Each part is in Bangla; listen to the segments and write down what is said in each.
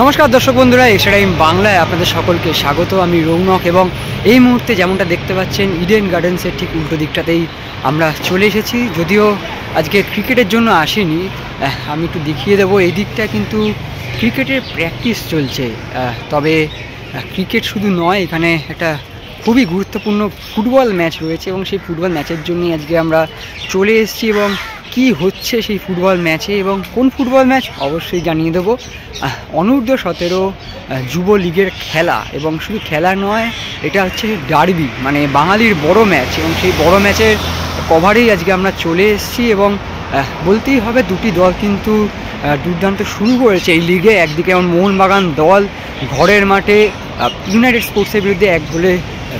নমস্কার দর্শক বন্ধুরা, এক্সট্রা টাইম বাংলায় আপনাদের সকলকে স্বাগত। আমি রৌনক এবং এই মুহূর্তে যেমনটা দেখতে পাচ্ছেন ইডেন গার্ডেন্সের ঠিক উল্টো দিকটাতেই আমরা চলে এসেছি। যদিও আজকে ক্রিকেটের জন্য আসিনি, আমি একটু দেখিয়ে দেবো। এই দিকটা কিন্তু ক্রিকেটের প্র্যাকটিস চলছে। তবে ক্রিকেট শুধু নয়, এখানে একটা খুবই গুরুত্বপূর্ণ ফুটবল ম্যাচ রয়েছে এবং সেই ফুটবল ম্যাচের জন্যই আজকে আমরা চলে এসেছি। এবং কি হচ্ছে সেই ফুটবল ম্যাচে এবং কোন ফুটবল ম্যাচ অবশ্যই জানিয়ে দেবো। অনূর্ধ্ব-17 যুব লিগের খেলা, এবং শুধু খেলা নয়, এটা হচ্ছে ডার্বি, মানে বাঙালির বড় ম্যাচ, এবং সেই বড় ম্যাচের কভারেই আজকে আমরা চলে এসেছি। এবং বলতেই হবে দুটি দল কিন্তু দুর্দান্ত শুরু করেছে এই লিগে। একদিকে যেমন মোহনবাগান দল ঘরের মাঠে ইউনাইটেড স্পোর্টসের বিরুদ্ধে 1 গোলে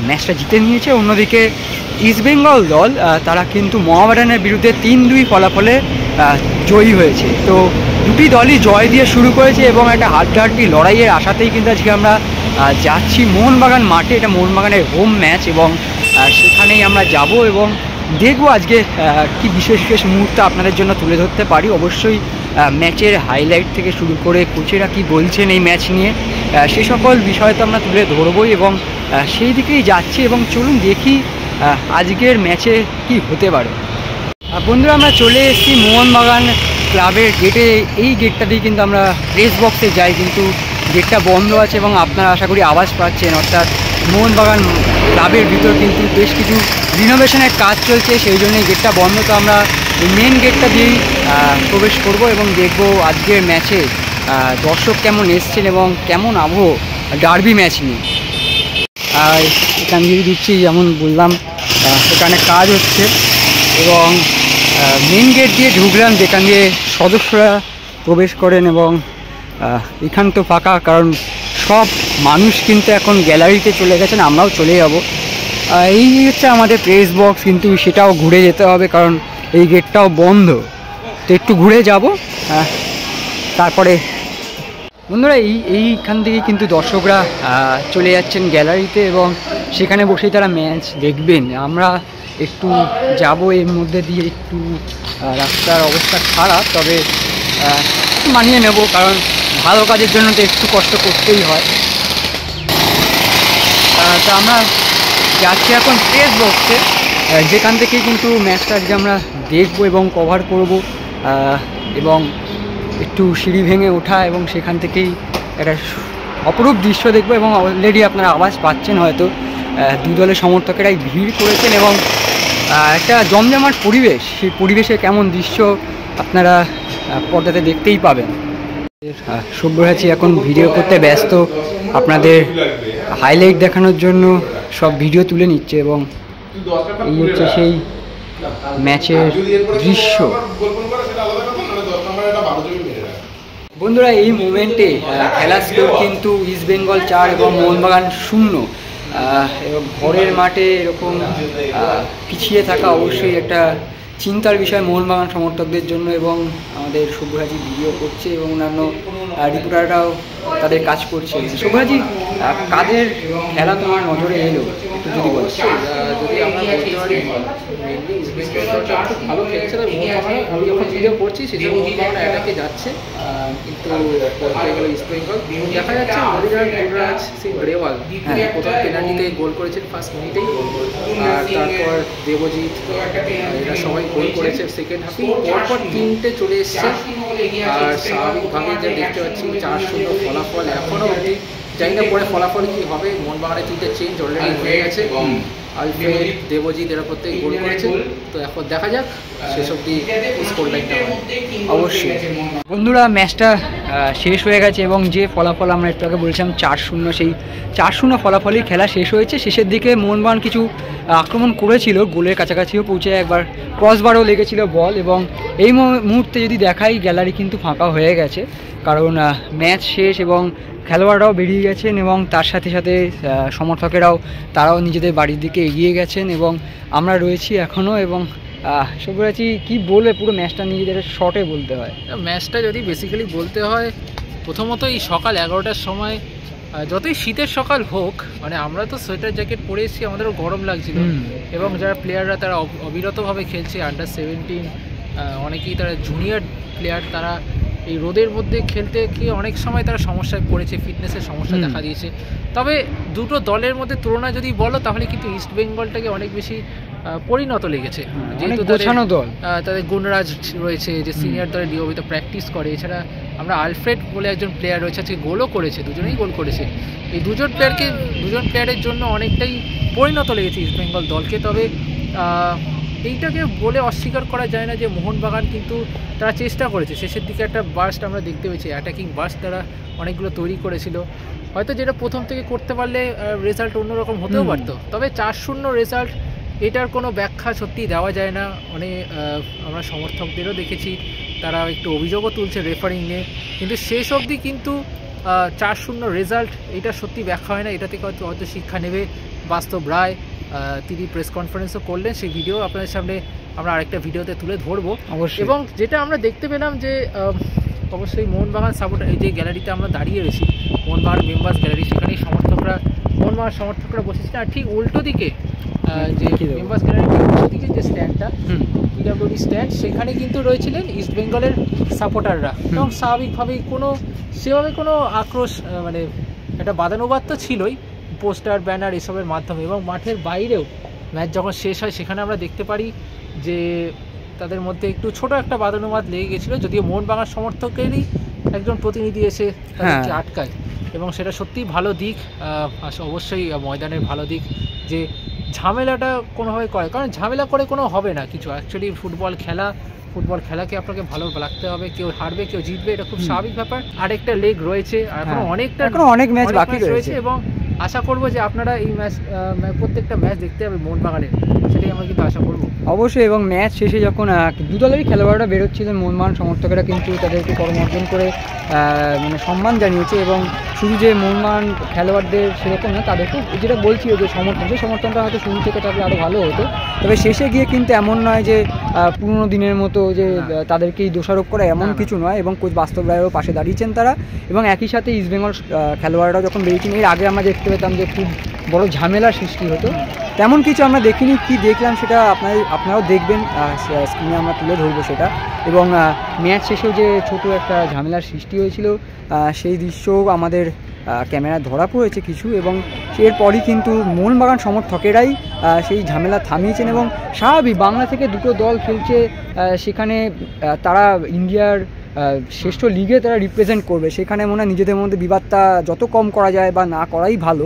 ম্যাচটা জিতে নিয়েছে, অন্যদিকে ইস্টবেঙ্গল দল তারা কিন্তু মোহামেডানের বিরুদ্ধে 3-2 ফলাফলে জয়ী হয়েছে। তো দুটি দলই জয় দিয়ে শুরু করেছে এবং একটা হাড্ডাহাড্ডি লড়াইয়ের আশাতেই কিন্তু আজকে আমরা যাচ্ছি মোহনবাগান মাঠে। এটা মোহনবাগানের হোম ম্যাচ এবং সেখানেই আমরা যাব এবং দেখবো আজকে কি বিশেষ বিশেষ মুহূর্ত আপনাদের জন্য তুলে ধরতে পারি। অবশ্যই ম্যাচের হাইলাইট থেকে শুরু করে কোচেরা কি বলছেন এই ম্যাচ নিয়ে, সে সকল বিষয় তো আমরা তুলে ধরবই এবং সেই দিকেই যাচ্ছি। এবং চলুন দেখি আজকের ম্যাচে কি হতে পারে। বন্ধুরা, আমরা চলে এসেছি মোহনবাগান ক্লাবের গেটে। এই গেটটা দিয়ে কিন্তু আমরা প্রেস বক্সে যাই, কিন্তু গেটটা বন্ধ আছে এবং আপনারা আশা করি আওয়াজ পাচ্ছেন। অর্থাৎ মোহনবাগান ক্লাবের ভিতর কিন্তু বেশ কিছু রিনোভেশনের কাজ চলছে, সেই জন্যই গেটটা বন্ধ। তো আমরা মেন গেটটা দিয়েই প্রবেশ করব এবং দেখব আজকের ম্যাচে দর্শক কেমন এসছেন এবং কেমন আবহ ডার্বি ম্যাচ নিয়ে। আর এখান দিয়ে দিচ্ছি, যেমন বললাম, এখানে কাজ হচ্ছে এবং মেন গেট দিয়ে ঢুকলাম, যেখান দিয়ে সদস্যরা প্রবেশ করেন। এবং এখান তো ফাঁকা, কারণ সব মানুষ কিন্তু এখন গ্যালারিতে চলে গেছেন, আমরাও চলে যাব। এই হচ্ছে আমাদের প্রেস বক্স, কিন্তু সেটাও ঘুরে যেতে হবে কারণ এই গেটটাও বন্ধ। তো একটু ঘুরে যাব, তারপরে বন্ধুরা এইখান থেকে কিন্তু দর্শকরা চলে যাচ্ছেন গ্যালারিতে এবং সেখানে বসেই তারা ম্যাচ দেখবেন। আমরা একটু যাব এর মধ্যে দিয়ে। একটু রাস্তার অবস্থা খারাপ, তবে মানিয়ে নেব, কারণ ভালো কাজের জন্য তো একটু কষ্ট করতেই হয়। তা আমরা যাচ্ছি এখন প্রেস বক্সে, যেখান থেকে কিন্তু ম্যাচটা আজকে আমরা দেখব এবং কভার করব। এবং একটু সিঁড়ি ভেঙে ওঠা এবং সেখান থেকেই একটা অপরূপ দৃশ্য দেখব। এবং অলরেডি আপনারা আওয়াজ পাচ্ছেন হয়তো, দুই দলের সমর্থকেরাই ভিড় করেছেন এবং একটা জমজমাট পরিবেশ। সেই পরিবেশে কেমন দৃশ্য আপনারা পর্দাতে দেখতেই পাবেন। সব্যসাচী এখন ভিডিও করতে ব্যস্ত, আপনাদের হাইলাইট দেখানোর জন্য সব ভিডিও তুলে নিচ্ছে এবং এই হচ্ছে সেই ম্যাচের দৃশ্য। বন্ধুরা, এই মোমেন্টে খেলার স্কোর কিন্তু ইস্টবেঙ্গল 4 এবং মোহনবাগান 0। এবং ঘরের মাঠে এরকম পিছিয়ে থাকা অবশ্যই একটা চিন্তার বিষয় মোহনবাগান সমর্থকদের জন্য। এবং আমাদের সব্যসাচী ভিডিও করছে এবং অন্যান্য রিপোর্টাররাও তাদের কাজ করছে। সব্যসাচী, কাদের খেলা তোমার নজরে এলো একটু যদি বলো। যদি আমরা বলতে পারি, মেনলি ইস্টবেঙ্গলটা খুব ভালো খেলছে। মোহনবাগান আমি যখন ভিডিও করছি সেটা মোহনবাগান অ্যাটাকে যাচ্ছে, কিন্তু বলতে গেলে ইস্টবেঙ্গল দেখা যাচ্ছে যুবরাজ সিং গ্রেওয়াল প্রথম পেনাল্টিতে গোল করেছেন ফার্স্ট মিনিটেই, আর তারপর দেবজিৎ, এরা সবাই গোল করেছে সেকেন্ড হাফে। পরপর 3টে চলে এসছে, আর স্বাভাবিকভাবে যা দেখতে পাচ্ছি 4-0 ফলাফল এখনও অবধি। জানি না পরে ফলাফল কী হবে। মোহনবাগানের 3টে চেঞ্জ অলরেডি হয়ে গেছে, আলফ্রেড, দেবজিৎ এরা প্রত্যেকে গোল করেছে। তো এখন দেখা যাক শেষ অবধি স্কোর লাইনটা হয়। অবশ্যই বন্ধুরা, ম্যাচটা শেষ হয়ে গেছে এবং যে ফলাফল আমরা একটু আগে বলছিলাম 4-0, সেই 4-0 ফলাফলই খেলা শেষ হয়েছে। শেষের দিকে মোহনবাগান কিছু আক্রমণ করেছিল, গোলের কাছাকাছিও পৌঁছে, একবার ক্রসবারও লেগেছিল বল। এবং এই মুহূর্তে যদি দেখাই, গ্যালারি কিন্তু ফাঁকা হয়ে গেছে, কারণ ম্যাচ শেষ এবং খেলোয়াড়রাও বেরিয়ে গেছেন এবং তার সাথে সাথে সমর্থকেরাও তারাও নিজেদের বাড়ির দিকে এগিয়ে গেছেন এবং আমরা রয়েছি এখনও। এবং সব্যসাচী কী বলবে পুরো ম্যাচটা নিজেদের শর্টে বলতে হয়? ম্যাচটা যদি বেসিক্যালি বলতে হয়, প্রথমত এই সকাল 11টার সময়, যতই শীতের সকাল হোক, মানে আমরা তো সোয়েটার জ্যাকেট পরে এসেছি, আমাদেরও গরম লাগছিল। এবং যারা প্লেয়াররা তারা অবিরতভাবে খেলছে, আন্ডার 17, অনেকেই তারা জুনিয়র প্লেয়ার, তারা এই রোদের মধ্যে খেলতে গিয়ে অনেক সময় তারা সমস্যায় পড়েছে, ফিটনেসের সমস্যা দেখা দিয়েছে। তবে দুটো দলের মধ্যে তুলনা যদি বলো তাহলে কিন্তু ইস্ট বেঙ্গলটাকে অনেক বেশি পরিণত লেগেছে, যেহেতু তাদের গুণরাজ রয়েছে যে সিনিয়র দলে নিয়মিত প্র্যাকটিস করে। এছাড়া আমরা আলফ্রেড বলে একজন প্লেয়ার রয়েছে, আজকে গোলও করেছে, দুজনেই গোল করেছে। এই দুজন প্লেয়ারের জন্য অনেকটাই পরিণত লেগেছে ইস্ট বেঙ্গল দলকে। তবে এইটাকে বলে অস্বীকার করা যায় না যে মোহনবাগান কিন্তু তারা চেষ্টা করেছে, শেষের দিকে একটা বার্স্ট আমরা দেখতে পেয়েছি, অ্যাটাকিং বার্স্ট তারা অনেকগুলো তৈরি করেছিল। হয়তো যেটা প্রথম থেকে করতে পারলে রেজাল্ট অন্যরকম হতেও পারতো। তবে 4-0 রেজাল্ট, এটার কোনো ব্যাখ্যা সত্যি দেওয়া যায় না। আমরা সমর্থকদেরও দেখেছি তারা একটু অভিযোগও তুলছে রেফারিং নিয়ে, কিন্তু শেষ অবধি কিন্তু 4-0 রেজাল্ট এটা সত্যি ব্যাখ্যা হয় না। এটা থেকে হয়তো শিক্ষা নেবে বাস্তব রায়। তিনি প্রেস কনফারেন্সও করলেন, সেই ভিডিও আপনাদের সামনে আমরা আরেকটা ভিডিওতে তুলে ধরবো। এবং যেটা আমরা দেখতে পেলাম যে অবশ্যই মোহনবাগান সাপোর্টার, এই যে গ্যালারিতে আমরা দাঁড়িয়ে রয়েছি মোহনবাগান মেম্বার্স গ্যালারি, সেখানে মোহনবাগান সমর্থকরা বসেছিলেন। আর ঠিক উল্টো দিকে যে মেম্বার্স গ্যালারির উল্টো দিকে যে স্ট্যান্ডটা, পিডব্লিউডি স্ট্যান্ড, সেখানে কিন্তু রয়েছিলেন ইস্ট বেঙ্গলের সাপোর্টাররা। এবং স্বাভাবিকভাবেই সেভাবে কোনো আক্রোশ, মানে একটা বাদানুবাদ তো ছিলই, পোস্টার ব্যানার এসবের মাধ্যমে। এবং মাঠের বাইরেও ম্যাচ যখন শেষ হয় সেখানে আমরা দেখতে পারি যে তাদের মধ্যে একটু ছোট একটা বাদানুবাদ লেগে গেছিলো, যদিও মোহনবাগান সমর্থকেরই একজন প্রতিনিধি এসে তাদেরকে আটকায়। এবং সেটা সত্যিই ভালো দিক, অবশ্যই ময়দানের ভালো দিক যে ঝামেলাটা কোনোভাবে করে, কারণ ঝামেলা করে কোনো হবে না কিছু। অ্যাকচুয়ালি ফুটবল খেলাকে আপনাকে ভালো লাগতে হবে, কেউ হারবে কেউ জিতবে, এটা খুব স্বাভাবিক ব্যাপার। আরেকটা লেগ রয়েছে, অনেক ম্যাচ বাকি রয়েছে এবং আশা করবো যে আপনারা এই প্রত্যেকটা ম্যাচ দেখতে হবে মোহনবাগানের, সেটাই আমরা কিন্তু আশা করবো অবশ্যই। এবং ম্যাচ শেষে যখন দু দলেরই খেলোয়াড়রা বেরোচ্ছিলেন, মোহনবাগান সমর্থকেরা কিন্তু তাদেরকে করমর্দন করে মানে সম্মান জানিয়েছে। এবং শুধু যে মোহনবাগান খেলোয়াড়দের সেরকম না, তাদেরকে যেটা বলছি যে সমর্থনটা হয়তো শুরু থেকে তাদের আরও ভালো হতো। তবে শেষে গিয়ে কিন্তু এমন নয় যে পুরোনো দিনের মতো যে তাদেরকেই দোষারোপ করা, এমন কিছু নয়। এবং কোচ বাস্তব রায়েরও পাশে দাঁড়িয়েছেন তারা। এবং একই সাথে ইস্টবেঙ্গল খেলোয়াড়রাও যখন বেরিয়েছেন, এর আগে আমরা দেখতে পেতাম যে খুব বড় ঝামেলার সৃষ্টি হতো, তেমন কিছু আমরা দেখিনি। কি দেখলাম সেটা আপনারাও দেখবেন, স্ক্রিনে আমরা তুলে ধরবো সেটা। এবং ম্যাচ শেষেও যে ছোট একটা ঝামেলার সৃষ্টি হয়েছিল সেই দৃশ্যও আমাদের ক্যামেরায় ধরা পড়েছে কিছু। এবং এরপরই কিন্তু মোহনবাগান সমর্থকেরাই সেই ঝামেলা থামিয়েছেন। এবং স্বাভাবিক, বাংলা থেকে দুটো দল খেলছে, সেখানে তারা ইন্ডিয়ার শ্রেষ্ঠ লিগে তারা রিপ্রেজেন্ট করবে, সেখানে মনে হয় নিজেদের মধ্যে বিবাদটা যত কম করা যায় বা না করাই ভালো।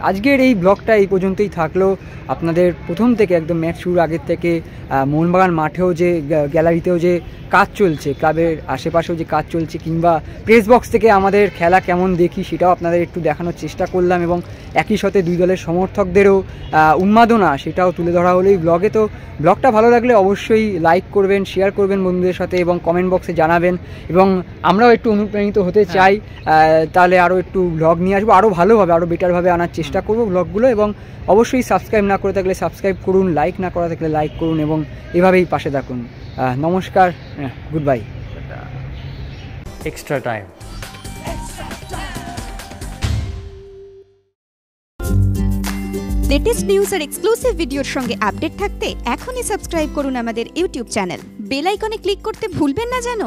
আজকের এই ব্লগটা এই পর্যন্তই থাকলো। আপনাদের প্রথম থেকে একদম ম্যাচ শুরুর আগের থেকে মোহনবাগান মাঠেও যে গ্যালারিতেও যে কাজ চলছে, ক্লাবের আশেপাশেও যে কাজ চলছে, কিংবা প্রেস বক্স থেকে আমাদের খেলা কেমন দেখি সেটাও আপনাদের একটু দেখানোর চেষ্টা করলাম। এবং একই সাথে দুই দলের সমর্থকদেরও উন্মাদনা সেটাও তুলে ধরা হলো এই ব্লগে। তো ব্লগটা ভালো লাগলে অবশ্যই লাইক করবেন, শেয়ার করবেন বন্ধুদের সাথে এবং কমেন্ট বক্সে জানাবেন। এবং আমরাও একটু অনুপ্রাণিত হতে চাই, তাহলে আরও একটু ব্লগ নিয়ে আসবো, আরও ভালোভাবে আরও বেটারভাবে আনার চেষ্টা করবো ব্লগগুলো। এবং অবশ্যই সাবস্ক্রাইব না করে থাকলে সাবস্ক্রাইব করুন, লাইক না করা থাকলে লাইক করুন এবং এভাবেই পাশে থাকুন। নমস্কার, good bye. Extra time. Latest news আর এক্সক্লুসিভ ভিডিওর সঙ্গে আপডেট থাকতে এখনই সাবস্ক্রাইব করুন আমাদের ইউটিউব চ্যানেল। বেল আইকনে ক্লিক করতে ভুলবেন না যেন।